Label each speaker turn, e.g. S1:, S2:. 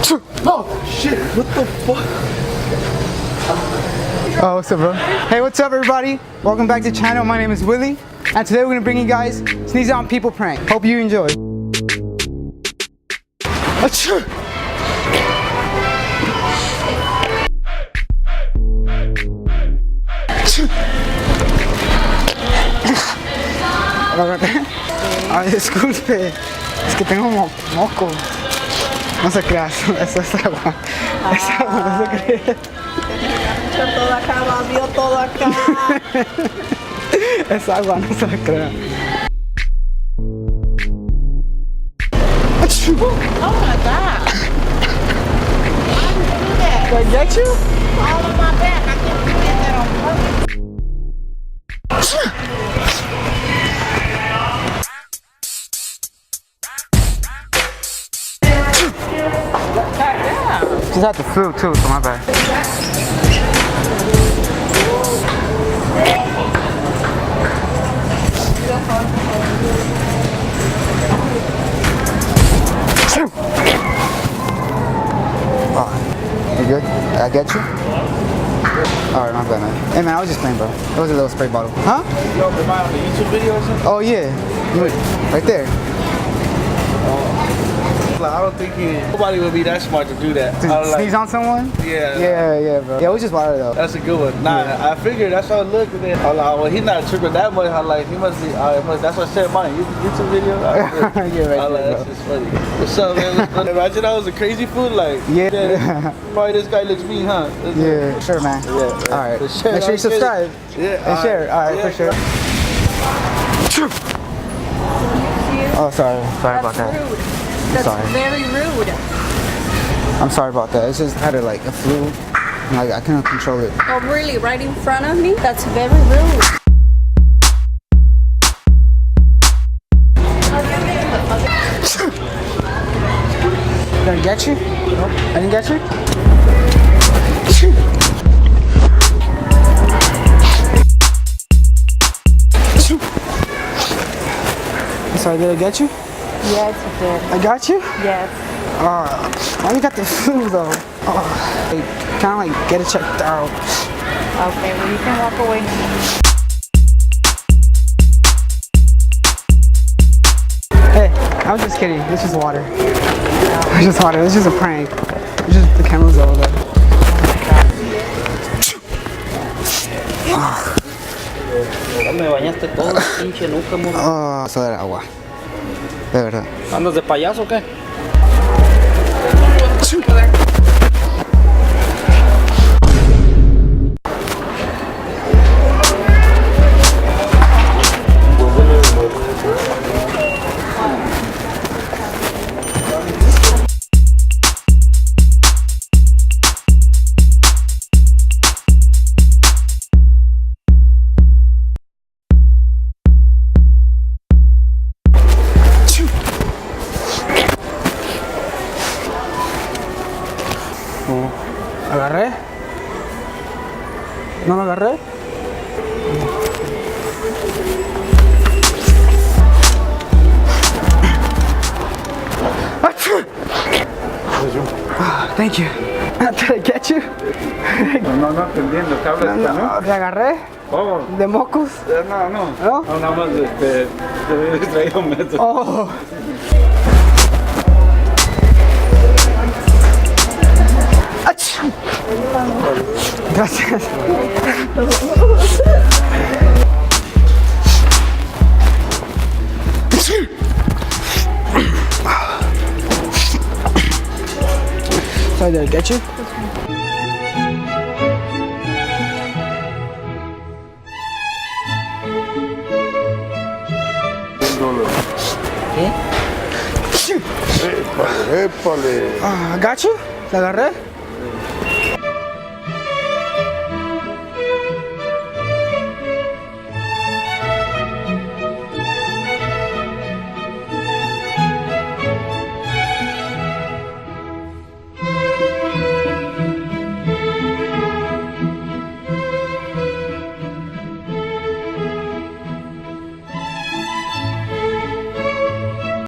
S1: Oh shit! What the fuck?
S2: Oh, what's up, bro? Hey, what's up, everybody? Welcome back to the channel. My name is Willie, and today we're gonna bring you guys Sneeze on People prank. Hope you enjoy. Achoo! Ay, disculpe, es que tengo moco. No se crea, eso es agua. Es agua, no se crea.
S3: Todo acá, vio todo acá.
S2: Es agua, no se crea.
S3: Oh my God.
S2: Did I get you?
S3: All on my back. I couldn't do that on purpose.
S2: She's had the flu too, so my bad. Oh, you good? I get you? Alright, my bad, man. Hey, man, I was just playing, bro. It was a little spray bottle. Huh?
S1: You opened mine on the YouTube video or something?
S2: Oh, yeah. Right there.
S1: I don't think nobody would be that smart to do that.
S2: To sneeze on someone?
S1: Yeah.
S2: Yeah, bro. Yeah, it was just water, though.
S1: That's a good one. Nah, yeah. I figured that's how it looked. And then, well, he's not tripping that much. I like, he must be, that's what I said mine. YouTube video?
S2: Yeah, right there,
S1: That's just funny. What's up, man? Imagine I was a crazy food, like,
S2: yeah.
S1: Probably this guy looks mean, huh?
S2: Yeah, sure, man.
S1: Yeah.
S2: Alright.
S1: Sure.
S2: Make sure you subscribe.
S1: Yeah.
S2: And share. Alright, for sure. Oh, sorry about that.
S3: Rude. That's
S2: sorry.
S3: very rude.
S2: I'm sorry about that. It's just I had like a flu. Like I couldn't control it.
S3: Oh, really? Right in front of me? That's very rude.
S2: Did I get you? No. I didn't get you? I'm sorry, did I get you?
S3: Yes, you did.
S2: I got you?
S3: Yes.
S2: Why you got the flu though? Kind of like get it checked out.
S3: Okay, well you can walk away.
S2: Hey, I was just kidding. It's just water. It's just water. It's just a prank. It's just the camera's over there.
S4: Me bañaste todo, pinche nunca me...
S2: Eso era agua. De verdad.
S4: ¿Andas de payaso o qué?
S2: ¿Agarré? ¿No lo agarré? Thank you. Did I get you?
S1: No entendiendo. ¿Te hablas español?
S2: ¿Te agarré?
S1: Oh.
S2: ¿De mocos?
S1: No.
S2: ¿No?
S1: No, nada más te había distraído un metro.
S2: Oh. Gracias. Sorry, did I get you?
S4: ¿Qué?
S1: Épale.
S2: ¿I got you? ¿Te agarré?